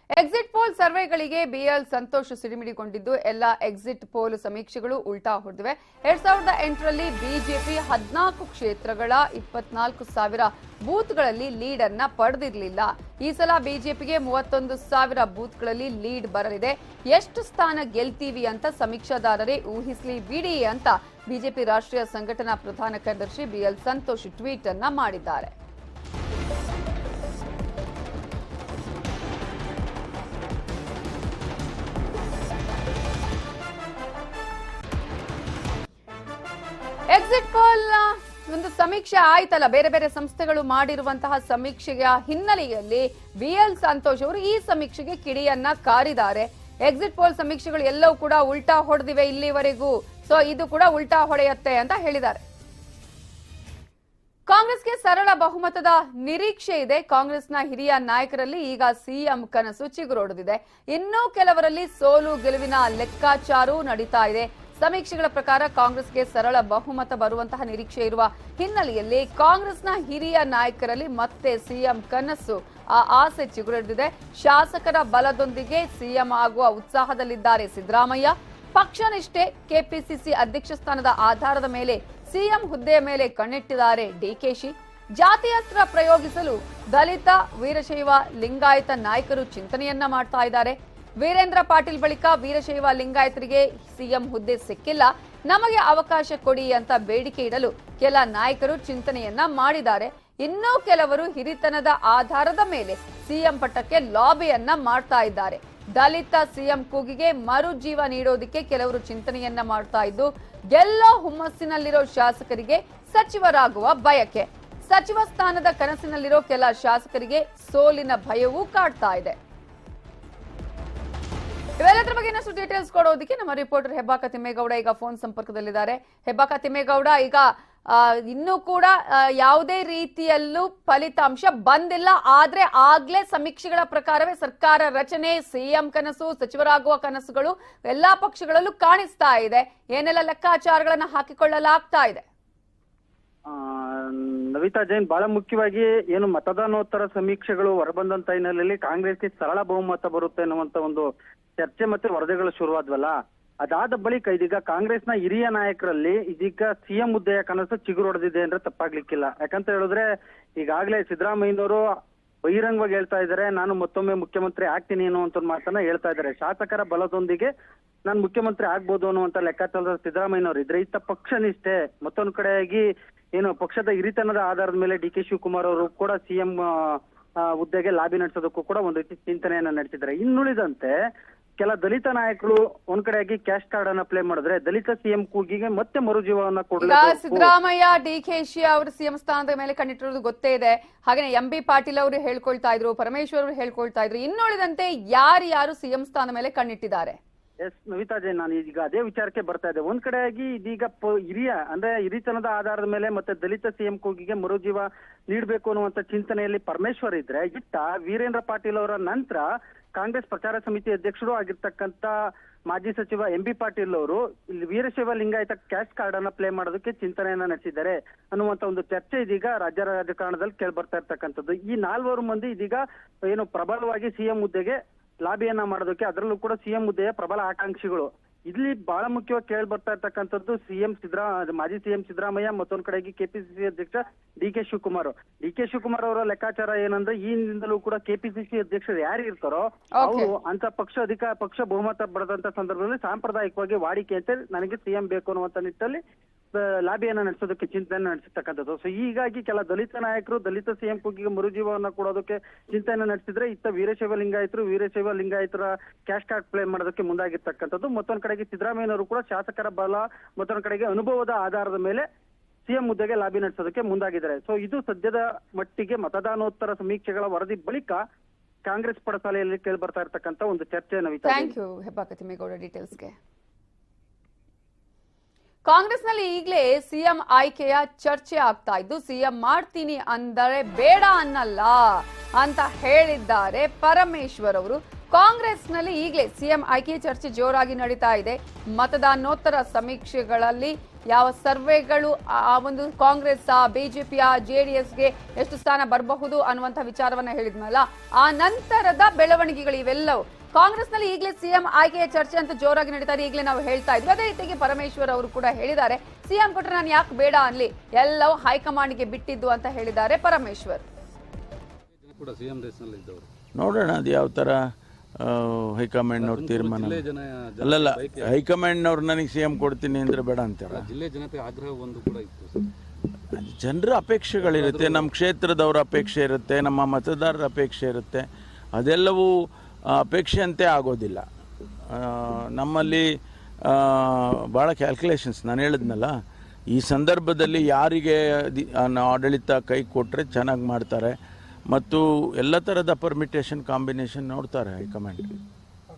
Exit poll ಸರ್ವೆಗಳಿಗೆ B L Santosh ಸಿಡಿಮಿಡಿಗೊಂಡಿದ್ದು ಎಲ್ಲ exit poll ಸಮೀಕ್ಷೆಗಳು ಉಲ್ಟಾ ಹೊಡೆದಿವೆ. 2008ರಲ್ಲಿ ಬಿಜೆಪಿ 14 ಕ್ಷೇತ್ರಗಳ 24,000 ಬೂತ್ಗಳಲ್ಲಿ ಲೀಡ್ ಅನ್ನ ಪಡೆದಿರಲಿಲ್ಲ. ಈ ಸಲ ಬಿಜೆಪಿಗೆ 31,000 ಬೂತ್ಗಳಲ್ಲಿ ಲೀಡ್ ಬರಲಿದೆ. ಎಷ್ಟು ಸ್ಥಾನ ಗೆಲ್ತೀವಿ ಅಂತ ಸಮೀಕ್ಷಾದಾರರೇ ಊಹಿಸಲಿ ಬಿಡಿ ಅಂತ ಬಿಜೆಪಿ ರಾಷ್ಟ್ರೀಯ ಸಂಘಟನಾ ಪ್ರಧಾನ ಕಾರ್ಯದರ್ಶಿ ಬಿಎಲ್ ಸಂತೋಷ್ ಟ್ವೀಟ್ ಅನ್ನ ಮಾಡಿದ್ದಾರೆ. ಎಕ್ಸಿಟ್ ಪೋಲ್ ಒಂದು ಸಮೀಕ್ಷೆ ಆಯ್ತಲ್ಲ, ಬೇರೆ ಬೇರೆ ಸಂಸ್ಥೆಗಳು ಮಾಡಿರುವಂತಹ ಸಮೀಕ್ಷೆಯ ಹಿನ್ನೆಲೆಯಲ್ಲಿ ಬಿಎಲ್ ಸಂತೋಷ್ ಅವರು ಈ ಸಮೀಕ್ಷೆಗೆ ಕಿಡಿಯನ್ನ ಕಾರಿದ್ದಾರೆ. ಎಕ್ಸಿಟ್ ಪೋಲ್ ಸಮೀಕ್ಷೆಗಳು ಎಲ್ಲವೂ ಕೂಡ ಉಲ್ಟಾ ಹೊಡೆದಿವೆ ಇಲ್ಲಿವರೆಗೂ, ಸೊ ಇದು ಕೂಡ ಉಲ್ಟಾ ಹೊಡೆಯುತ್ತೆ ಅಂತ ಹೇಳಿದ್ದಾರೆ. ಕಾಂಗ್ರೆಸ್ಗೆ ಸರಳ ಬಹುಮತದ ನಿರೀಕ್ಷೆ ಇದೆ. ಕಾಂಗ್ರೆಸ್ನ ಹಿರಿಯ ನಾಯಕರಲ್ಲಿ ಈಗ ಸಿಎಂ ಕನಸು ಚಿಗುರೊಡೆದಿದೆ. ಇನ್ನೂ ಕೆಲವರಲ್ಲಿ ಸೋಲು ಗೆಲುವಿನ ಲೆಕ್ಕಾಚಾರವೂ ನಡೀತಾ ಇದೆ. ಸಮೀಕ್ಷೆಗಳ ಪ್ರಕಾರ ಕಾಂಗ್ರೆಸ್ಗೆ ಸರಳ ಬಹುಮತ ಬರುವಂತಹ ನಿರೀಕ್ಷೆ ಇರುವ ಹಿನ್ನೆಲೆಯಲ್ಲಿ ಕಾಂಗ್ರೆಸ್ನ ಹಿರಿಯ ನಾಯಕರಲ್ಲಿ ಮತ್ತೆ ಸಿಎಂ ಕನಸು ಆ ಆಸೆ ಚಿಗುರಿದೆ. ಶಾಸಕರ ಬಲದೊಂದಿಗೆ ಸಿಎಂ ಆಗುವ ಉತ್ಸಾಹದಲ್ಲಿದ್ದಾರೆ ಸಿದ್ದರಾಮಯ್ಯ. ಪಕ್ಷ ನಿಷ್ಠೆ, ಕೆಪಿಸಿಸಿ ಅಧ್ಯಕ್ಷ ಸ್ಥಾನದ ಆಧಾರದ ಮೇಲೆ ಸಿಎಂ ಹುದ್ದೆಯ ಮೇಲೆ ಕಣ್ಣಿಟ್ಟಿದ್ದಾರೆ ಡಿಕೆಶಿ. ಜಾತಿಯಸ್ತ್ರ ಪ್ರಯೋಗಿಸಲು ದಲಿತ, ವೀರಶೈವ, ಲಿಂಗಾಯತ ನಾಯಕರು ಚಿಂತನೆಯನ್ನ ಮಾಡ್ತಾ ಇದ್ದಾರೆ. ವೀರೇಂದ್ರ ಪಾಟೀಲ್ ಬಳಿಕ ವೀರಶೈವ ಲಿಂಗಾಯತರಿಗೆ ಸಿಎಂ ಹುದ್ದೆ ಸಿಕ್ಕಿಲ್ಲ, ನಮಗೆ ಅವಕಾಶ ಕೊಡಿ ಅಂತ ಬೇಡಿಕೆ ಇಡಲು ಕೆಲ ನಾಯಕರು ಚಿಂತನೆಯನ್ನ ಮಾಡಿದ್ದಾರೆ. ಇನ್ನೂ ಕೆಲವರು ಹಿರಿತನದ ಆಧಾರದ ಮೇಲೆ ಸಿಎಂ ಪಟ್ಟಕ್ಕೆ ಲಾಬಿಯನ್ನ ಮಾಡ್ತಾ ಇದ್ದಾರೆ. ದಲಿತ ಸಿಎಂ ಕೂಗಿಗೆ ಮರು ಜೀವ ನೀಡೋದಕ್ಕೆ ಕೆಲವರು ಚಿಂತನೆಯನ್ನ ಮಾಡ್ತಾ ಇದ್ದು, ಗೆಲ್ಲೋ ಹುಮ್ಮಸ್ಸಿನಲ್ಲಿರೋ ಶಾಸಕರಿಗೆ ಸಚಿವರಾಗುವ ಬಯಕೆ, ಸಚಿವ ಸ್ಥಾನದ ಕನಸಿನಲ್ಲಿರೋ ಕೆಲ ಶಾಸಕರಿಗೆ ಸೋಲಿನ ಭಯವೂ ಕಾಡ್ತಾ ಇದೆ. ಇವೆಲ್ಲದರ ಬಗ್ಗೆ ಇನ್ನಷ್ಟು ಡೀಟೇಲ್ಸ್ ಕೊಡೋದಕ್ಕೆ ನಮ್ಮ ರಿಪೋರ್ಟರ್ ಹೆಬ್ಬಾಕ ತಿಮ್ಮೇಗೌಡ ಈಗ ಫೋನ್ ಸಂಪರ್ಕದಲ್ಲಿದ್ದಾರೆ. ಹೆಬ್ಬಾಕ ತಿಮ್ಮೇಗೌಡ, ಈಗ ಇನ್ನೂ ಕೂಡ ಯಾವುದೇ ರೀತಿಯಲ್ಲೂ ಫಲಿತಾಂಶ ಬಂದಿಲ್ಲ, ಆದ್ರೆ ಆಗ್ಲೇ ಸಮೀಕ್ಷೆಗಳ ಪ್ರಕಾರವೇ ಸರ್ಕಾರ ರಚನೆ, ಸಿಎಂ ಕನಸು, ಸಚಿವರಾಗುವ ಕನಸುಗಳು ಎಲ್ಲಾ ಪಕ್ಷಗಳಲ್ಲೂ ಕಾಣಿಸ್ತಾ ಇದೆ. ಏನೆಲ್ಲ ಲೆಕ್ಕಾಚಾರಗಳನ್ನ ಹಾಕಿಕೊಳ್ಳಲಾಗ್ತಾ ಇದೆ? ನವಿತಾ ಜೈನ್, ಬಹಳ ಮುಖ್ಯವಾಗಿ ಏನು ಮತದಾನೋತ್ತರ ಸಮೀಕ್ಷೆಗಳು ಹೊರಬಂದಂತ ಹಿನ್ನೆಲೆಯಲ್ಲಿ ಕಾಂಗ್ರೆಸ್ಗೆ ಸರಳ ಬಹುಮತ ಬರುತ್ತೆ ಅನ್ನುವಂತ ಒಂದು ಚರ್ಚೆ ಮತ್ತೆ ವರದಿಗಳು ಶುರುವಾದ್ವಲ್ಲ, ಅದಾದ ಬಳಿಕ ಇದೀಗ ಕಾಂಗ್ರೆಸ್ನ ಹಿರಿಯ ನಾಯಕರಲ್ಲಿ ಇದೀಗ ಸಿಎಂ ಹುದ್ದೆಯ ಕನಸು ಚಿಗುರೊಡೆದಿದೆ ಅಂದ್ರೆ ತಪ್ಪಾಗ್ಲಿಕ್ಕಿಲ್ಲ. ಯಾಕಂತ ಹೇಳಿದ್ರೆ ಈಗಾಗಲೇ ಸಿದ್ದರಾಮಯ್ಯನವರು ಬಹಿರಂಗವಾಗಿ ಹೇಳ್ತಾ ಇದ್ದಾರೆ, ನಾನು ಮತ್ತೊಮ್ಮೆ ಮುಖ್ಯಮಂತ್ರಿ ಆಗ್ತೀನಿ ಅನ್ನುವಂತ ಮಾತನ್ನ ಹೇಳ್ತಾ ಇದ್ದಾರೆ. ಶಾಸಕರ ಬಲದೊಂದಿಗೆ ನಾನು ಮುಖ್ಯಮಂತ್ರಿ ಆಗ್ಬೋದು ಅನ್ನುವಂತ ಲೆಕ್ಕಾಚಾರದ ಸಿದ್ದರಾಮಯ್ಯನವರು ಇದ್ರೆ, ಇತ್ತ ಪಕ್ಷ ನಿಷ್ಠೆ, ಮತ್ತೊಂದು ಕಡೆಯಾಗಿ ಏನು ಪಕ್ಷದ ಹಿರಿತನದ ಆಧಾರದ ಮೇಲೆ ಡಿ ಕೆ ಶಿವಕುಮಾರ್ ಅವರು ಕೂಡ ಸಿಎಂ ಹುದ್ದೆಗೆ ಲಾಬಿ ನಡೆಸೋದಕ್ಕೂ ಕೂಡ ಒಂದು ರೀತಿ ಚಿಂತನೆಯನ್ನ ನಡೆಸಿದ್ದಾರೆ. ಇನ್ನುಳಿದಂತೆ ಕೆಲ ದಲಿತ ನಾಯಕರು ಒಂದ್ ಕಡೆಯಾಗಿ ಕ್ಯಾಶ್ ಕಾರ್ಡ್ ಅನ್ನ ಪ್ಲೇ ಮಾಡಿದ್ರೆ ದಲಿತ ಸಿಎಂ ಕೂಗಿಗೆ ಮತ್ತೆ ಮರುಜೀವನ ಕೊಡಬೇಕು. ಸಿದ್ದರಾಮಯ್ಯ, ಡಿಕೆಶಿ ಅವರು ಸಿಎಂ ಸ್ಥಾನದ ಮೇಲೆ ಕಣ್ಣಿಟ್ಟಿರೋದು ಗೊತ್ತೇ ಇದೆ. ಹಾಗೆ ಎಂಬಿ ಪಾಟೀಲ್ ಅವರು ಹೇಳ್ಕೊಳ್ತಾ ಇದ್ರು, ಪರಮೇಶ್ವರ್ ಅವರು ಹೇಳ್ಕೊಳ್ತಾ ಇದ್ರು. ಇನ್ನುಳಿದಂತೆ ಯಾರು ಸಿಎಂ ಸ್ಥಾನ ಮೇಲೆ ಕಣ್ಣಿಟ್ಟಿದ್ದಾರೆ? ಎಸ್ ನವಿತಾ ಜೈನ್, ನಾನು ಈಗ ಅದೇ ವಿಚಾರಕ್ಕೆ ಬರ್ತಾ ಇದ್ದೆ. ಒಂದ್ ಕಡೆಯಾಗಿ ಇದೀಗ ಹಿರಿತನದ ಆಧಾರದ ಮೇಲೆ ಮತ್ತೆ ದಲಿತ ಸಿಎಂ ಕೂಗಿಗೆ ಮರುಜೀವ ನೀಡಬೇಕು ಅನ್ನುವಂತ ಚಿಂತನೆಯಲ್ಲಿ ಪರಮೇಶ್ವರ್ ಇದ್ರೆ, ಇತ್ತ ವೀರೇಂದ್ರ ಪಾಟೀಲ್ ಅವರ ನಂತರ ಕಾಂಗ್ರೆಸ್ ಪ್ರಚಾರ ಸಮಿತಿ ಅಧ್ಯಕ್ಷರು ಆಗಿರ್ತಕ್ಕಂತ ಮಾಜಿ ಸಚಿವ ಎಂಬಿ ಪಾಟೀಲ್ ಅವರು ಇಲ್ಲಿ ವೀರಶೈವ ಲಿಂಗಾಯತ ಕ್ಯಾಶ್ ಕಾರ್ಡ್ ಅನ್ನ ಪ್ಲೇ ಮಾಡೋದಕ್ಕೆ ಚಿಂತನೆಯನ್ನ ನಡೆಸಿದ್ದಾರೆ ಅನ್ನುವಂತ ಒಂದು ಚರ್ಚೆ ಇದೀಗ ರಾಜ್ಯ ರಾಜಕಾರಣದಲ್ಲಿ ಕೇಳಿ ಬರ್ತಾ ಇರ್ತಕ್ಕಂಥದ್ದು. ಈ 4 ಮಂದಿ ಇದೀಗ ಏನು ಪ್ರಬಲವಾಗಿ ಸಿಎಂ ಹುದ್ದೆಗೆ ಲಾಬಿಯನ್ನ ಮಾಡೋದಕ್ಕೆ, ಅದರಲ್ಲೂ ಕೂಡ ಸಿಎಂ ಹುದ್ದೆಯ ಪ್ರಬಲ ಆಕಾಂಕ್ಷಿಗಳು. ಇಲ್ಲಿ ಬಹಳ ಮುಖ್ಯವಾಗಿ ಕೇಳಿ ಬರ್ತಾ ಇರ್ತಕ್ಕಂಥದ್ದು ಮಾಜಿ ಸಿಎಂ ಸಿದ್ದರಾಮಯ್ಯ, ಮತ್ತೊಂದ್ ಕಡೆಗೆ ಕೆಪಿಸಿಸಿ ಅಧ್ಯಕ್ಷ ಡಿ ಕೆ ಶಿವಕುಮಾರ್ ಅವರ ಲೆಕ್ಕಾಚಾರ ಏನಂದ್ರೆ, ಈ ಹಿಂದಲೂ ಕೂಡ ಕೆಪಿಸಿಸಿ ಅಧ್ಯಕ್ಷರು ಯಾರು ಇರ್ತಾರೋ ಅವರು ಅಂತ ಪಕ್ಷ ಬಹುಮತ ಬರದಂತ ಸಂದರ್ಭದಲ್ಲಿ ಸಾಂಪ್ರದಾಯಿಕವಾಗಿ ವಾಡಿಕೆ ಅಂತ ನನಗೆ ಸಿಎಂ ಬೇಕು ಅನ್ನುವಂತ ನಿಟ್ಟಲ್ಲಿ ಲಾಬಿಯನ್ನ ನಡೆಸೋದಕ್ಕೆ ಚಿಂತನೆ ನಡೆಸಿರ್ತಕ್ಕಂಥದ್ದು. ಸೊ ಹೀಗಾಗಿ ಕೆಲ ದಲಿತ ನಾಯಕರು ದಲಿತ ಸಿಎಂ ಕೂಗಿಗೆ ಮರುಜೀವನ ಕೊಡೋದಕ್ಕೆ ಚಿಂತನೆ ನಡೆಸಿದ್ರೆ, ಇತ್ತ ವೀರಶೈವ ಲಿಂಗಾಯತರ ಕ್ಯಾಶ್ ಕಾರ್ಡ್ ಪ್ಲೇ ಮಾಡೋದಕ್ಕೆ ಮುಂದಾಗಿರ್ತಕ್ಕಂಥದ್ದು. ಮತ್ತೊಂದ್ ಕಡೆಗೆ ಸಿದ್ದರಾಮಯ್ಯನವರು ಕೂಡ ಶಾಸಕರ ಬಲ, ಮತ್ತೊಂದ್ ಕಡೆಗೆ ಅನುಭವದ ಆಧಾರದ ಮೇಲೆ ಸಿಎಂ ಹುದ್ದೆಗೆ ಲಾಬಿ ನಡೆಸೋದಕ್ಕೆ ಮುಂದಾಗಿದ್ದಾರೆ. ಸೊ ಇದು ಸದ್ಯದ ಮಟ್ಟಿಗೆ ಮತದಾನೋತ್ತರ ಸಮೀಕ್ಷೆಗಳ ವರದಿ ಬಳಿಕ ಕಾಂಗ್ರೆಸ್ ಪಡಸಾಲೆಯಲ್ಲಿ ಕೇಳಿ ಬರ್ತಾ ಇರ್ತಕ್ಕಂಥ ಒಂದು ಚರ್ಚೆ. ನವಿತಾ, ಥ್ಯಾಂಕ್ ಯು ಹೆಬ್ಬಾಕ ತಿಮ್ಮೇಗೌಡ ಡೀಟೇಲ್ಸ್ಗೆ. ಕಾಂಗ್ರೆಸ್ನಲ್ಲಿ ಈಗಲೇ ಸಿಎಂ ಆಯ್ಕೆಯ ಚರ್ಚೆ ಆಗ್ತಾ ಇದ್ದು, ಸಿಎಂ ಮಾಡ್ತೀನಿ ಅಂದರೆ ಬೇಡ ಅನ್ನಲ್ಲ ಅಂತ ಹೇಳಿದ್ದಾರೆ ಪರಮೇಶ್ವರ್ ಅವರು. ಕಾಂಗ್ರೆಸ್ನಲ್ಲಿ ಈಗಲೇ ಸಿಎಂ ಆಯ್ಕೆಯ ಚರ್ಚೆ ಜೋರಾಗಿ ನಡೀತಾ ಇದೆ. ಮತದಾನೋತ್ತರ ಸಮೀಕ್ಷೆಗಳಲ್ಲಿ ಯಾವ ಸರ್ವೆಗಳು ಆ ಒಂದು ಕಾಂಗ್ರೆಸ್ ಬಿಜೆಪಿಯ ಜೆಡಿಎಸ್ಗೆ ಎಷ್ಟು ಸ್ಥಾನ ಬರಬಹುದು ಅನ್ನುವಂಥ ವಿಚಾರವನ್ನ ಹೇಳಿದ್ನಲ್ಲ, ಆ ನಂತರದ ಬೆಳವಣಿಗೆಗಳು ಇವೆಲ್ಲವೂ ಕಾಂಗ್ರೆಸ್ನಲ್ಲಿ ಈಗಲೇ ಸಿಎಂ ಆಯ್ಕೆಯ ಚರ್ಚೆ ಅಂತ ಜೋರಾಗಿ ನಡೀತಾ ಇದೆ. ಈಗಲೇ ನಾವು ಹೇಳ್ತಾ ಇದ್ವಿ. ಅದೇ ರೀತಿಯಾಗಿ ಪರಮೇಶ್ವರ್ ಅವರು ಕೂಡ ಹೇಳಿದ್ದಾರೆ, ಸಿಎಂ ಕೊಟ್ಟರೆ ನಾನು ಯಾಕೆ ಬೇಡ ಅನ್ಲಿ, ಎಲ್ಲವೂ ಹೈಕಮಾಂಡ್ಗೆ ಬಿಟ್ಟಿದ್ದು ಅಂತ ಹೇಳಿದ್ದಾರೆ ಪರಮೇಶ್ವರ್. ನೋಡೋಣ ಅದು ಯಾವ ಥರ ಹೈಕಮಾಂಡ್ನವ್ರ ತೀರ್ಮಾನ. ಅಲ್ಲಲ್ಲ, ಹೈಕಮಾಂಡ್ನವ್ರು ನನಗೆ ಸಿ ಎಂ ಕೊಡ್ತೀನಿ ಅಂದರೆ ಬೇಡ ಅಂತಾರೆ. ಜಿಲ್ಲೆ ಜನತೆ ಆಗ್ರಹ ಒಂದು ಕೂಡ ಇತ್ತು. ಜನರ ಅಪೇಕ್ಷೆಗಳಿರುತ್ತೆ, ನಮ್ಮ ಕ್ಷೇತ್ರದವರ ಅಪೇಕ್ಷೆ ಇರುತ್ತೆ, ನಮ್ಮ ಮತದಾರರ ಅಪೇಕ್ಷೆ ಇರುತ್ತೆ. ಅದೆಲ್ಲವೂ ಅಪೇಕ್ಷೆಯಂತೆ ಆಗೋದಿಲ್ಲ. ನಮ್ಮಲ್ಲಿ ಭಾಳ ಕ್ಯಾಲ್ಕುಲೇಷನ್ಸ್, ನಾನು ಹೇಳಿದ್ನಲ್ಲ, ಈ ಸಂದರ್ಭದಲ್ಲಿ ಯಾರಿಗೆ ಆಡಳಿತ ಕೈ ಕೊಟ್ಟರೆ ಚೆನ್ನಾಗಿ ಮಾಡ್ತಾರೆ ಮತ್ತು ಎಲ್ಲ ಥರದ ಪರ್ಮಿಟೇಷನ್ ಕಾಂಬಿನೇಷನ್ ನೋಡ್ತಾರೆ ಹೈಕಮಾಂಡ್.